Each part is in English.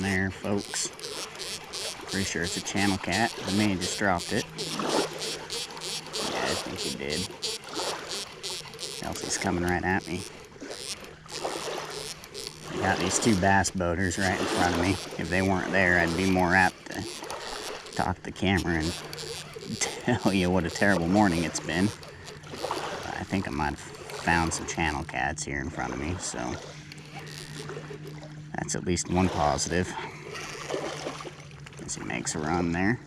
there, folks. Pretty sure it's a channel cat. I may have just dropped it. Yeah, I think he did. Else he's coming right at me. I got these two bass boaters right in front of me. If they weren't there, I'd be more apt to talk to the camera and tell you what a terrible morning it's been. But I think I might have found some channel cats here in front of me, so that's at least one positive. As he makes a run there.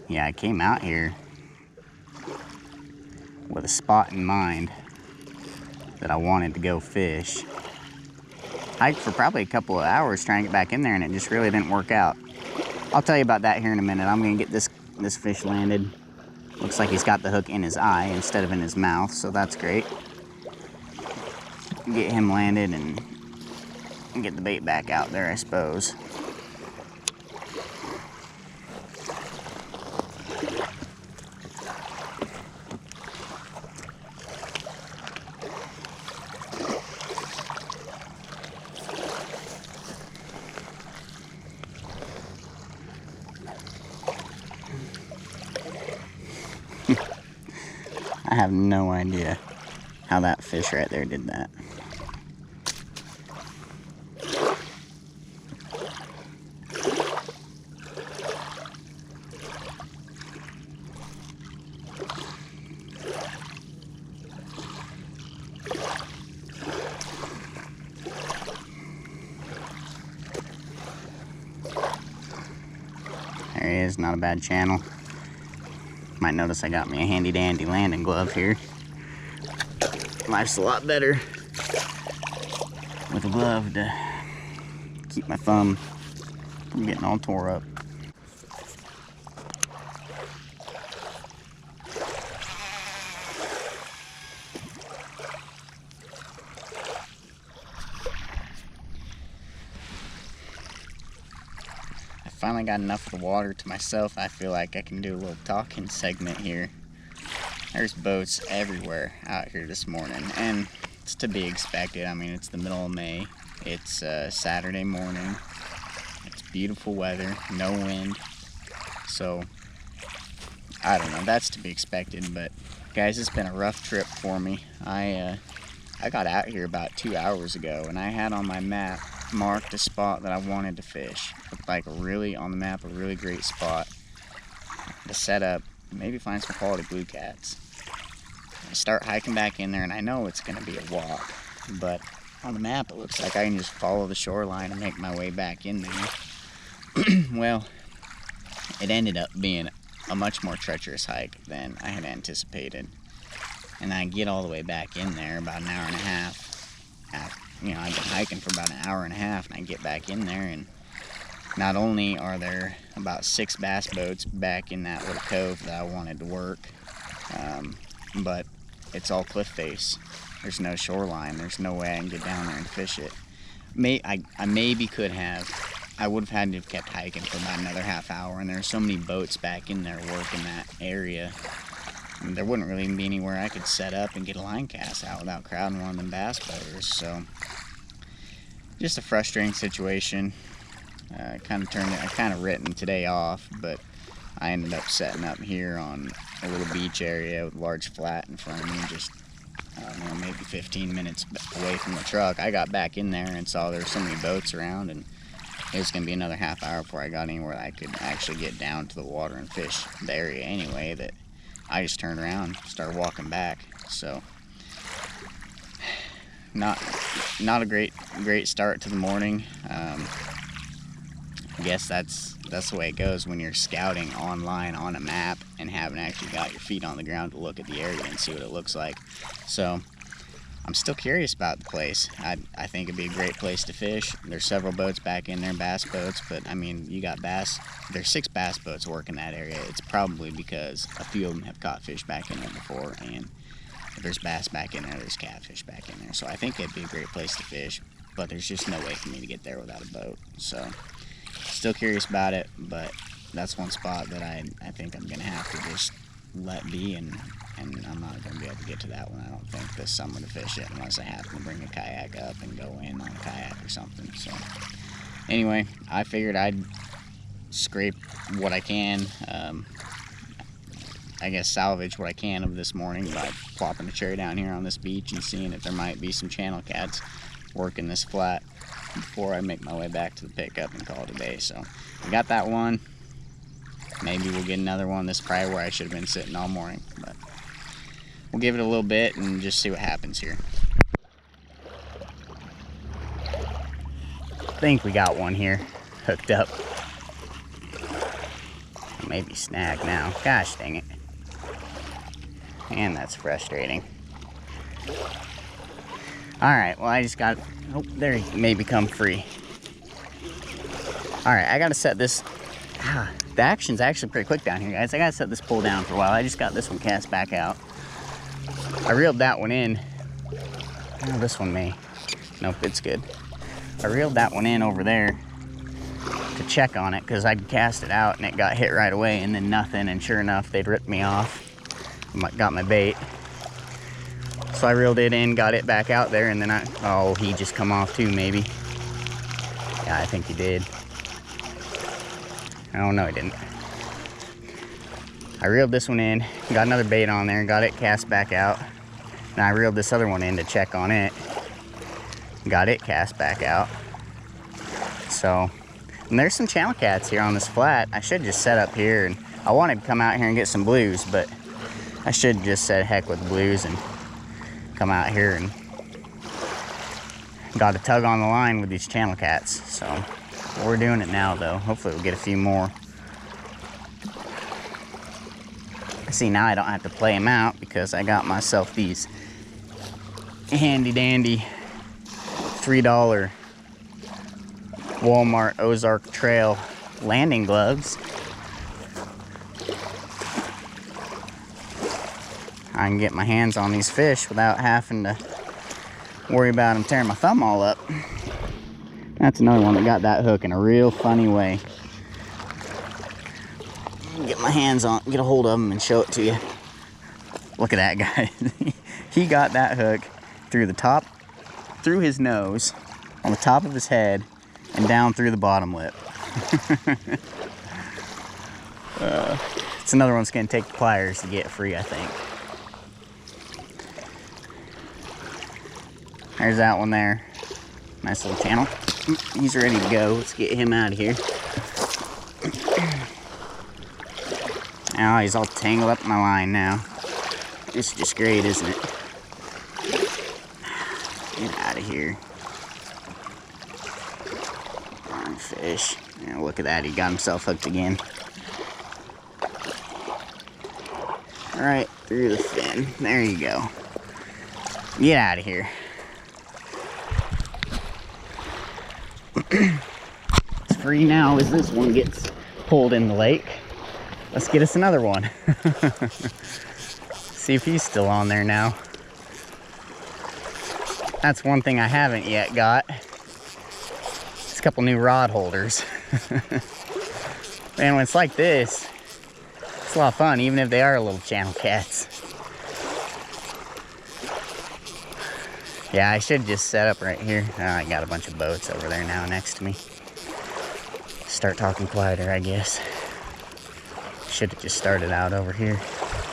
Yeah, I came out here with a spot in mind that I wanted to go fish. Hiked for probably a couple of hours trying to get back in there, and it just really didn't work out. I'll tell you about that here in a minute. I'm gonna get this fish landed. Looks like he's got the hook in his eye instead of in his mouth, so that's great. Get him landed and get the bait back out there, I suppose. I have no idea how that fish right there did that. There he is, not a bad channel. Might notice I got me a handy dandy landing glove here. Life's a lot better with a glove to keep my thumb from getting all tore up. Finally got enough of the water to myself. I feel like I can do a little talking segment here. There's boats everywhere out here this morning, and it's to be expected. I mean, it's the middle of May. It's Saturday morning. It's beautiful weather, no wind. So, I don't know, that's to be expected, but guys, it's been a rough trip for me. I got out here about 2 hours ago, and I had on my map marked a spot that I wanted to fish. Looked like on the map, a really great spot to set up, maybe find some quality blue cats. I start hiking back in there, and I know it's going to be a walk, but on the map it looks like I can just follow the shoreline and make my way back in there. Well, it ended up being a much more treacherous hike than I had anticipated, and I get all the way back in there about an hour and a half. You know, I've been hiking for about an hour and a half, and I get back in there, and not only are there about 6 bass boats back in that little cove that I wanted to work, but it's all cliff face. There's no shoreline. There's no way I can get down there and fish it. I maybe could have. I would have had to have kept hiking for about another half hour, and there's so many boats back in there working that area. And there wouldn't really be anywhere I could set up and get a line cast out without crowding one of them bass boaters. So, just a frustrating situation. I kind of written today off, but I ended up setting up here on a little beach area with a large flat in front of me, just I don't know, maybe 15 minutes away from the truck. I got back in there and saw there were so many boats around, and it was going to be another half hour before I got anywhere that I could actually get down to the water and fish the area anyway, that I just turned around and started walking back. So not a great start to the morning. I guess that's the way it goes when you're scouting online on a map and haven't actually got your feet on the ground to look at the area and see what it looks like. So I'm still curious about the place. I think it'd be a great place to fish. There's several boats back in there, bass boats, but I mean, you got bass. There's 6 bass boats working that area. It's probably because a few of them have caught fish back in there before, and if there's bass back in there, there's catfish back in there. So I think it'd be a great place to fish, but there's just no way for me to get there without a boat. So still curious about it, but that's one spot that I think I'm gonna have to just let be and and I'm not going to be able to get to that one, I don't think, this summer to fish it, unless I happen to bring a kayak up and go in on a kayak or something. So anyway, I figured I'd scrape what I can, I guess salvage what I can of this morning by plopping a tray down here on this beach and seeing if there might be some channel cats working this flat before I make my way back to the pickup and call it a day. So I got that one. Maybe we'll get another one. This is probably where I should have been sitting all morning, but we'll give it a little bit and just see what happens here. I think we got one here hooked up. Maybe snag now. Gosh dang it. And that's frustrating. Alright, well I just got, oh, there he may become free. Alright, I gotta set this, the action's actually pretty quick down here, guys. I gotta set this pole down for a while. I just got this one cast back out. I reeled that one in. Oh, this one may. Nope, it's good. I reeled that one in over there to check on it because I'd cast it out and it got hit right away and then nothing, and sure enough they'd ripped me off. Got my bait. So I reeled it in, got it back out there, and then oh, he just come off too, maybe. Yeah, I think he did. Oh no, he didn't. I reeled this one in, got another bait on there, got it cast back out. Now I reeled this other one in to check on it, got it cast back out. So, and there's some channel cats here on this flat. I should just set up here, and I wanted to come out here and get some blues, but I should just said heck with blues and come out here and got a tug on the line with these channel cats. So we're doing it now though. Hopefully we'll get a few more. See, now I don't have to play them out because I got myself these handy dandy $3 Walmart Ozark Trail landing gloves. I can get my hands on these fish without having to worry about them tearing my thumb all up. That's another one that got that hook in a real funny way. Get my hands on, get a hold of them and show it to you. Look at that guy. He got that hook through the top, through his nose, on the top of his head, and down through the bottom lip. It's another one that's gonna take the pliers to get free, I think. There's that one there. Nice little channel. He's ready to go. Let's get him out of here. Oh, he's all tangled up in my line now. This is just great, isn't it? Get out of here. Darn fish. Yeah, look at that. He got himself hooked again. Right through the fin. There you go. Get out of here. It's free now as this one gets pulled in the lake. Let's get us another one. See if he's still on there now. That's one thing I haven't yet got. It's a couple new rod holders. Man, when it's like this, it's a lot of fun, even if they are little channel cats. Yeah, I should just set up right here. Oh, I got a bunch of boats over there now next to me. Start talking quieter, I guess. Should have just started out over here.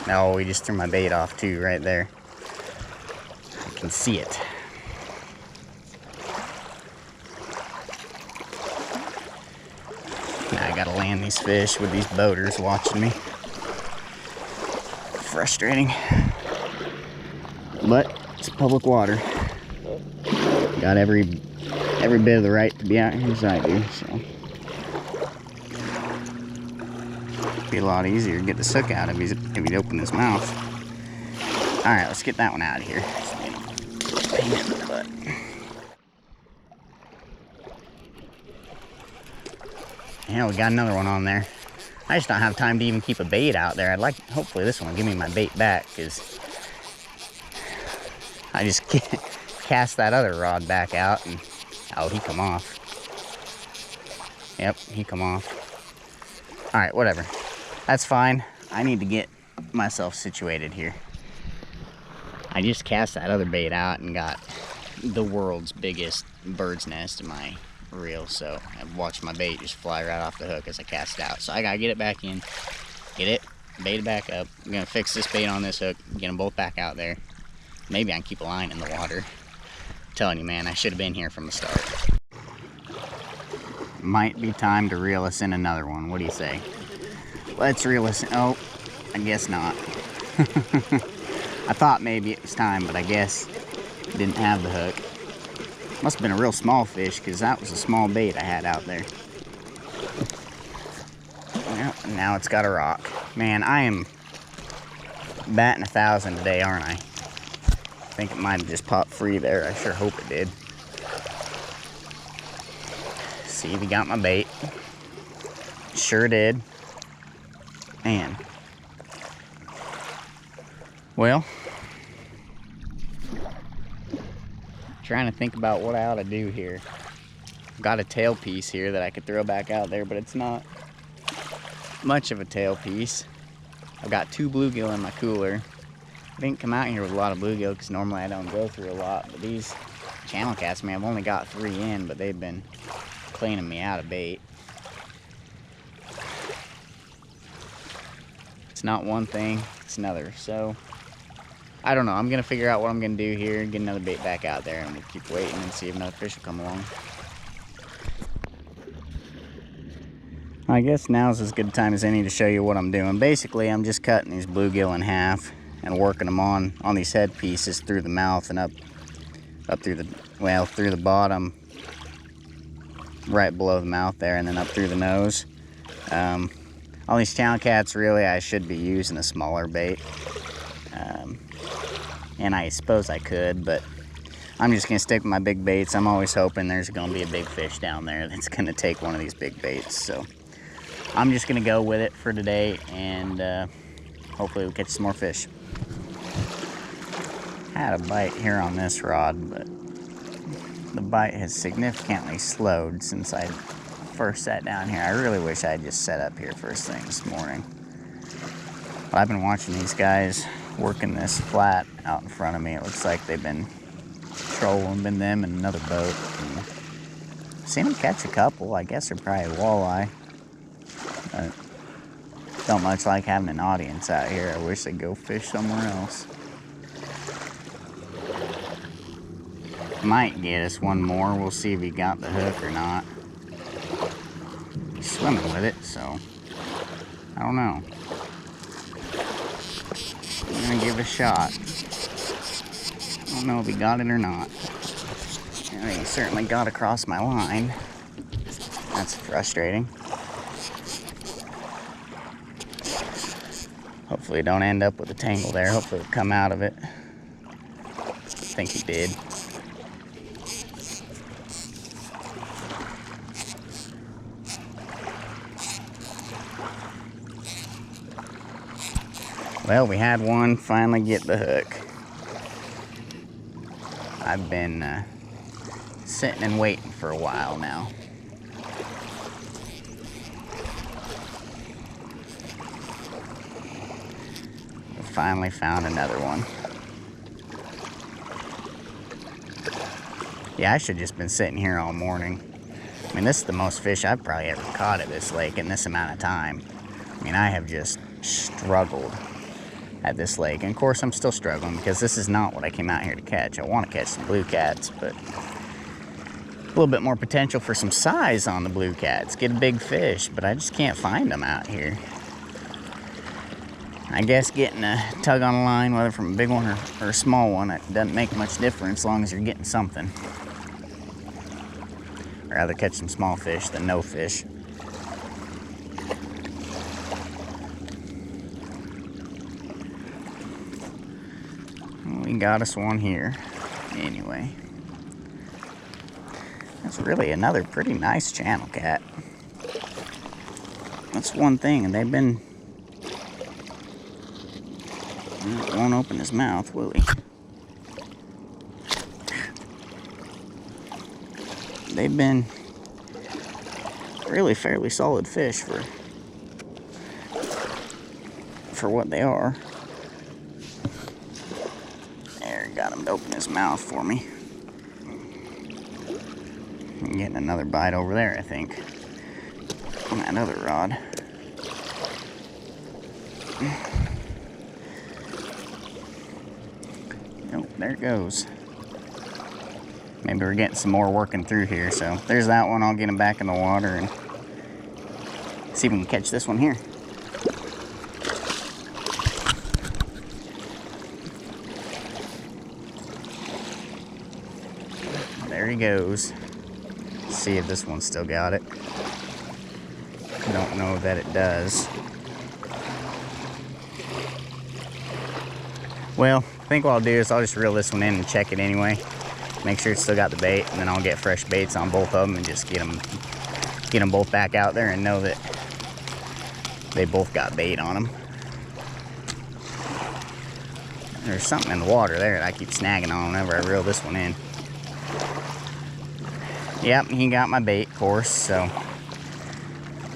No, we just threw my bait off too, right there. I can see it. Now I gotta land these fish with these boaters watching me. Frustrating. But it's public water. Got every bit of the right to be out here as I do, so. Be a lot easier to get this hook out if he'd open his mouth. Alright, let's get that one out of here. Pain in the butt. Yeah, we got another one on there. I just don't have time to even keep a bait out there. I'd like, hopefully this one will give me my bait back, because I just cast that other rod back out and, oh, he come off. Yep, he come off. Alright, whatever. That's fine. I need to get myself situated here. I just cast that other bait out and got the world's biggest bird's nest in my reel, so I watched my bait just fly right off the hook as I cast it out. So I gotta get it back in, get it, bait it back up. I'm gonna fix this bait on this hook, get them both back out there. Maybe I can keep a line in the water. I'm telling you, man, I should have been here from the start. Might be time to reel us in another one. What do you say? Let's reel us in. Oh, I guess not. I thought maybe it was time, but I guess it didn't have the hook. Must have been a real small fish, because that was a small bait I had out there. Well, now it's got a rock. Man, I am batting 1,000 today, aren't I? I think it might have just popped free there. I sure hope it did. See if he got my bait. Sure did. Man. Well, trying to think about what I ought to do here. I've got a tail piece here that I could throw back out there, but it's not much of a tail piece. I've got 2 bluegill in my cooler. I didn't come out here with a lot of bluegill because normally I don't go through a lot, but these channel cats, man, I've only got 3 in, but they've been cleaning me out of bait. It's not one thing, it's another. So I don't know, I'm gonna figure out what I'm gonna do here, get another bait back out there, and we'll keep waiting and see if another fish will come along. I guess now's as good a time as any to show you what I'm doing. Basically, I'm just cutting these bluegill in half and working them on these head pieces through the mouth and up through the, well, through the bottom, right below the mouth there, and then up through the nose. All these channel cats, really, I should be using a smaller bait. And I suppose I could, but I'm just gonna stick with my big baits. I'm always hoping there's gonna be a big fish down there that's gonna take one of these big baits. So I'm just gonna go with it for today, and hopefully we'll catch some more fish. Had a bite here on this rod, but the bite has significantly slowed since I first sat down here. I really wish I had just set up here first thing this morning. But I've been watching these guys working this flat out in front of me. It looks like they've been trolling, been them and another boat. And seen them catch a couple. I guess they're probably walleye. But don't much like having an audience out here. I wish they'd go fish somewhere else. Might get us one more. We'll see if he got the hook or not. He's swimming with it, so I don't know. I'm gonna give it a shot. I don't know if he got it or not. He certainly got across my line. That's frustrating. Hopefully don't end up with a tangle there. Hopefully it'll come out of it. I think he did. Well, we had one finally get the hook. I've been sitting and waiting for a while now. We finally found another one. Yeah, I should have just been sitting here all morning. I mean, this is the most fish I've probably ever caught at this lake in this amount of time. I mean, I have just struggled at this lake, and of course I'm still struggling because this is not what I came out here to catch. I want to catch some blue cats, but a little bit more potential for some size on the blue cats, get a big fish, but I just can't find them out here. I guess getting a tug on a line, whether from a big one or a small one, it doesn't make much difference as long as you're getting something. I'd rather catch some small fish than no fish. We got us one here. Anyway, that's really another pretty nice channel cat. That's one thing, and they've been... Won't open his mouth, will he? They've been really fairly solid fish for what they are. got him to open his mouth for me. I'm getting another bite over there, I think, on that other rod. Nope, there it goes. Maybe we're getting some more working through here. So there's that one. I'll get him back in the water and see if we can catch this one here. There he goes. Let's see if this one still got it. Don't know that it does. Well, I think what I'll do is I'll just reel this one in and check it anyway. Make sure it's still got the bait, and then I'll get fresh baits on both of them and just get them both back out there and know that they both got bait on them. There's something in the water there that I keep snagging on whenever I reel this one in. Yep, he got my bait, of course, so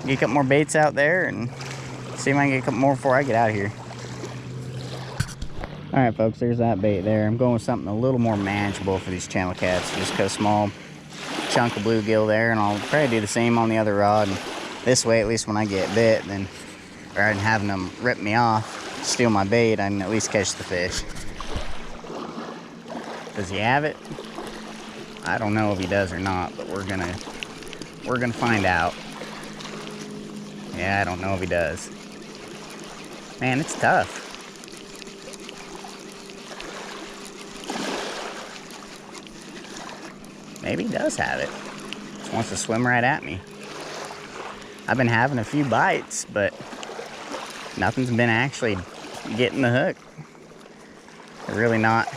get a couple more baits out there and see if I can get a couple more before I get out of here. Alright folks, there's that bait there. I'm going with something a little more manageable for these channel cats. Just a small chunk of bluegill there, and I'll probably do the same on the other rod. And this way, at least when I get bit, then rather than having them rip me off, steal my bait, I can at least catch the fish. Does he have it? I don't know if he does or not, but we're gonna find out. Yeah, I don't know if he does. Man, it's tough. Maybe he does have it. Just wants to swim right at me. I've been having a few bites, but nothing's been actually getting the hook. They're really not.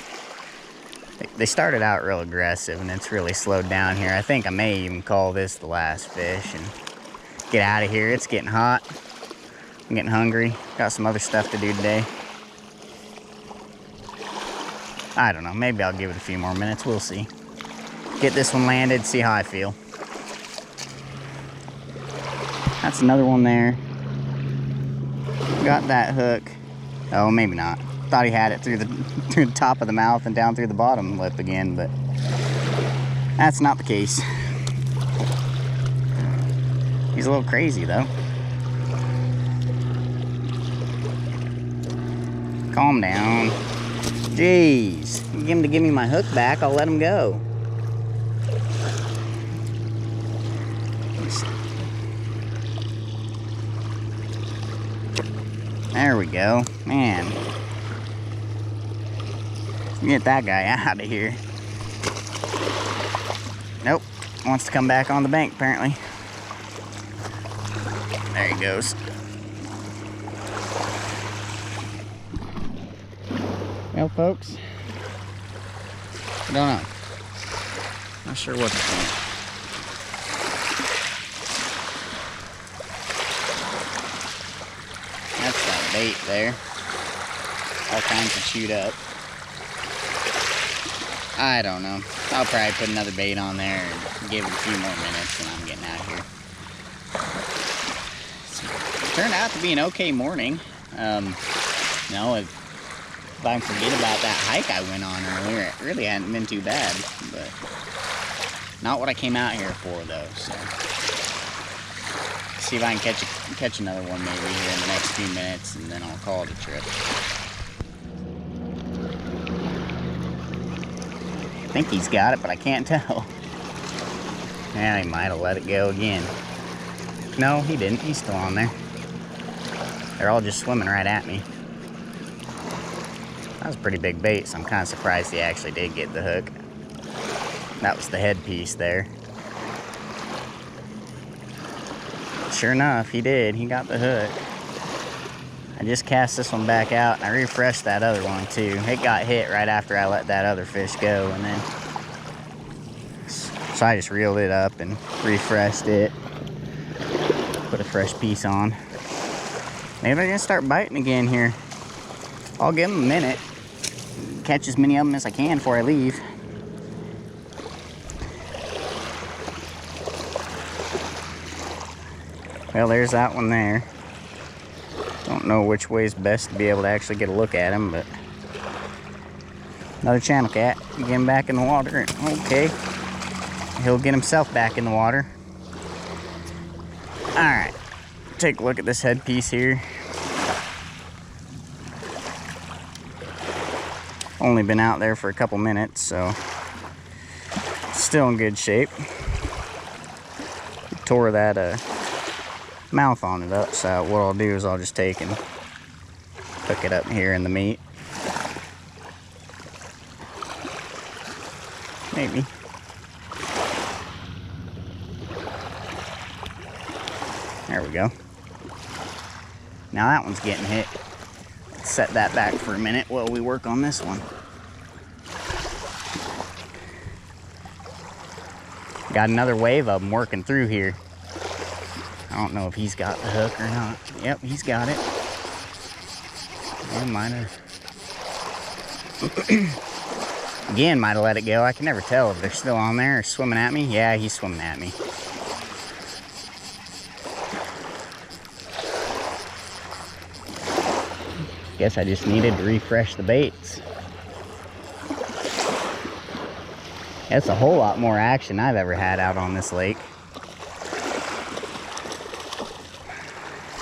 They started out real aggressive, and it's really slowed down here. I think I may even call this the last fish and get out of here. It's getting hot. I'm getting hungry. Got some other stuff to do today. I don't know. Maybe I'll give it a few more minutes. We'll see. Get this one landed, see how I feel. That's another one there. Got that hook. Oh, maybe not. Thought he had it through the top of the mouth and down through the bottom lip again, but that's not the case. He's a little crazy though. Calm down. Jeez. You get him to give me my hook back, I'll let him go. There we go. Man. Get that guy out of here. Nope. Wants to come back on the bank, apparently. There he goes. Well, folks. I don't know. Not sure what to think. That's that bait there. All kinds of chewed up. I don't know. I'll probably put another bait on there and give it a few more minutes and I'm getting out of here. It turned out to be an okay morning. You know, if I forget about that hike I went on earlier, it really hadn't been too bad. But not what I came out here for though, so. See if I can catch another one maybe here in the next few minutes, and then I'll call it a trip. I think he's got it, but I can't tell. Yeah, he might have let it go again. No, he didn't. He's still on there. They're all just swimming right at me. That was a pretty big bait, so I'm kind of surprised he actually did get the hook. That was the headpiece there. Sure enough, he did. He got the hook. I just cast this one back out, and I refreshed that other one too. It got hit right after I let that other fish go, and then so I just reeled it up and refreshed it. Put a fresh piece on. Maybe they're gonna start biting again here. I'll give them a minute. Catch as many of them as I can before I leave. Well, there's that one there. Don't know which way is best to be able to actually get a look at him, but Another channel cat. Get him back in the water. Okay. He'll get himself back in the water. Alright. Take a look at this headpiece here. Only been out there for a couple minutes, so still in good shape. Tore that mouth on it up, so what I'll do is I'll just take and hook it up here in the meat. Maybe. There we go. Now that one's getting hit. Set that back for a minute while we work on this one. Got another wave of them working through here. I don't know if he's got the hook or not. Yep, he's got it. Might have. Again, might have let it go. I can never tell if they're still on there or swimming at me. Yeah, he's swimming at me. Guess I just needed to refresh the baits. That's a whole lot more action I've ever had out on this lake.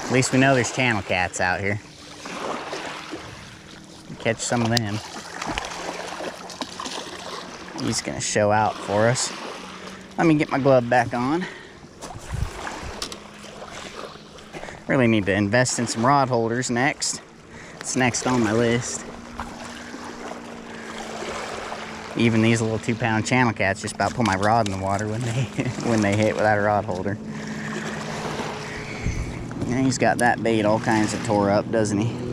At least we know there's channel cats out here. Catch some of them. He's gonna show out for us. Let me get my glove back on. Really need to invest in some rod holders next. It's next on my list. Even these little 2-pound channel cats just about put my rod in the water when they hit without a rod holder. And he's got that bait all kinds of tore up, doesn't he?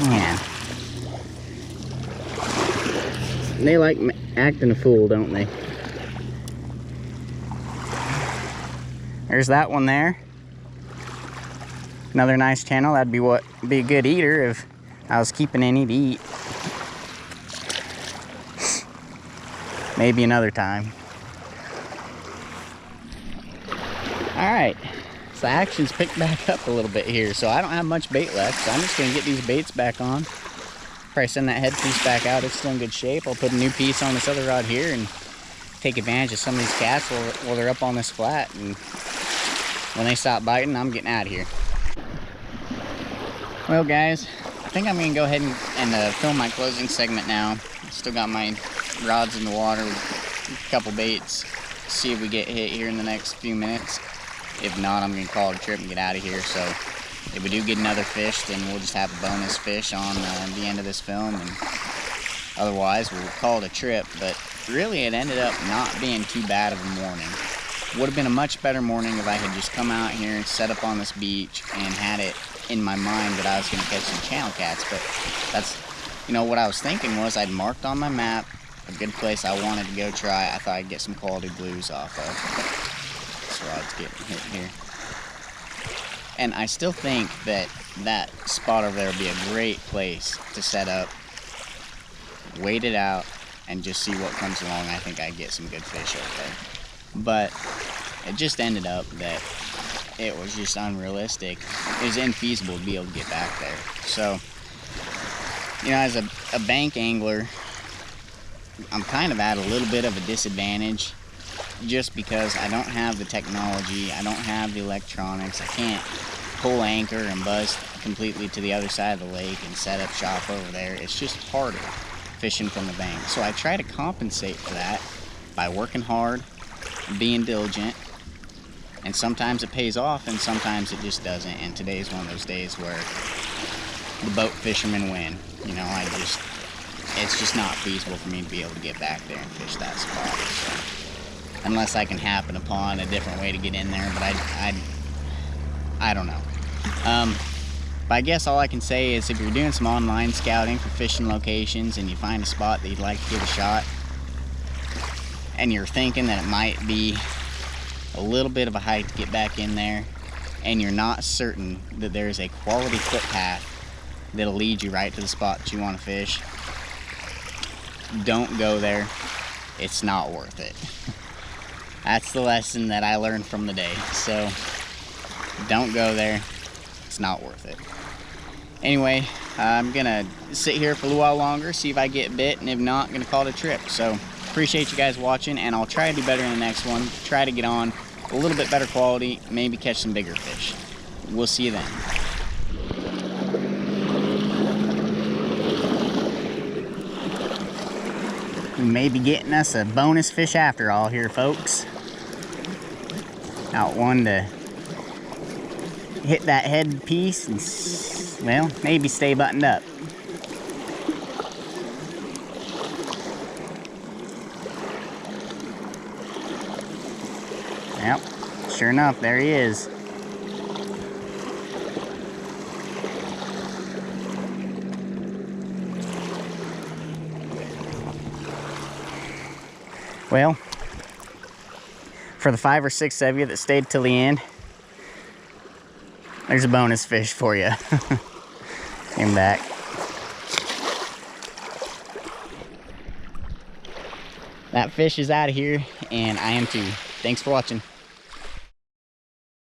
Man. They like acting a fool, don't they? There's that one there. Another nice channel. That'd be a good eater if I was keeping any to eat. Maybe another time. Alright. So action's picked back up a little bit here. So I don't have much bait left. So I'm just going to get these baits back on. Probably send that headpiece back out. It's still in good shape. I'll put a new piece on this other rod here and take advantage of some of these cats while they're up on this flat. And when they stop biting, I'm getting out of here. Well, guys, I think I'm going to go ahead and film my closing segment now. Still got my rods in the water with a couple baits. See if we get hit here in the next few minutes. If not, I'm going to call it a trip and get out of here. So if we do get another fish, then we'll just have a bonus fish on the end of this film. And otherwise, we'll call it a trip. But really, it ended up not being too bad of a morning. Would have been a much better morning if I had just come out here and set up on this beach and had it in my mind that I was going to catch some channel cats. But that's, you know, what I was thinking was I'd marked on my map a good place I wanted to go try. I thought I'd get some quality blues off of. This rod's getting hit here. And I still think that that spot over there would be a great place to set up, wait it out, and just see what comes along. I think I'd get some good fish over there. But it just ended up that it was just unrealistic. It was infeasible to be able to get back there. So, you know, as a bank angler, I'm kind of at a little bit of a disadvantage just because I don't have the technology, I don't have the electronics, I can't pull anchor and buzz completely to the other side of the lake and set up shop over there. It's just harder fishing from the bank. So I try to compensate for that by working hard, being diligent, and sometimes it pays off and sometimes it just doesn't. And today's one of those days where the boat fishermen win. You know, it's just not feasible for me to be able to get back there and fish that spot. So, unless I can happen upon a different way to get in there, but I don't know. But I guess all I can say is if you're doing some online scouting for fishing locations and you find a spot that you'd like to give a shot, and you're thinking that it might be a little bit of a hike to get back in there, and you're not certain that there's a quality footpath that'll lead you right to the spot that you want to fish, don't go there. It's not worth it. That's the lesson that I learned from the day. So don't go there. It's not worth it. Anyway, I'm gonna sit here for a little while longer, see if I get bit, and if not, I'm gonna call it a trip. So appreciate you guys watching, and I'll try to do better in the next one. Try to get on a little bit better quality, maybe catch some bigger fish. We'll see you then. We may be getting us a bonus fish after all here, folks. Out one to hit that head piece and, well, maybe stay buttoned up. Yep, sure enough, there he is. Well, for the 5 or 6 of you that stayed till the end, there's a bonus fish for you. Came back. That fish is out of here, and I am too. Thanks for watching.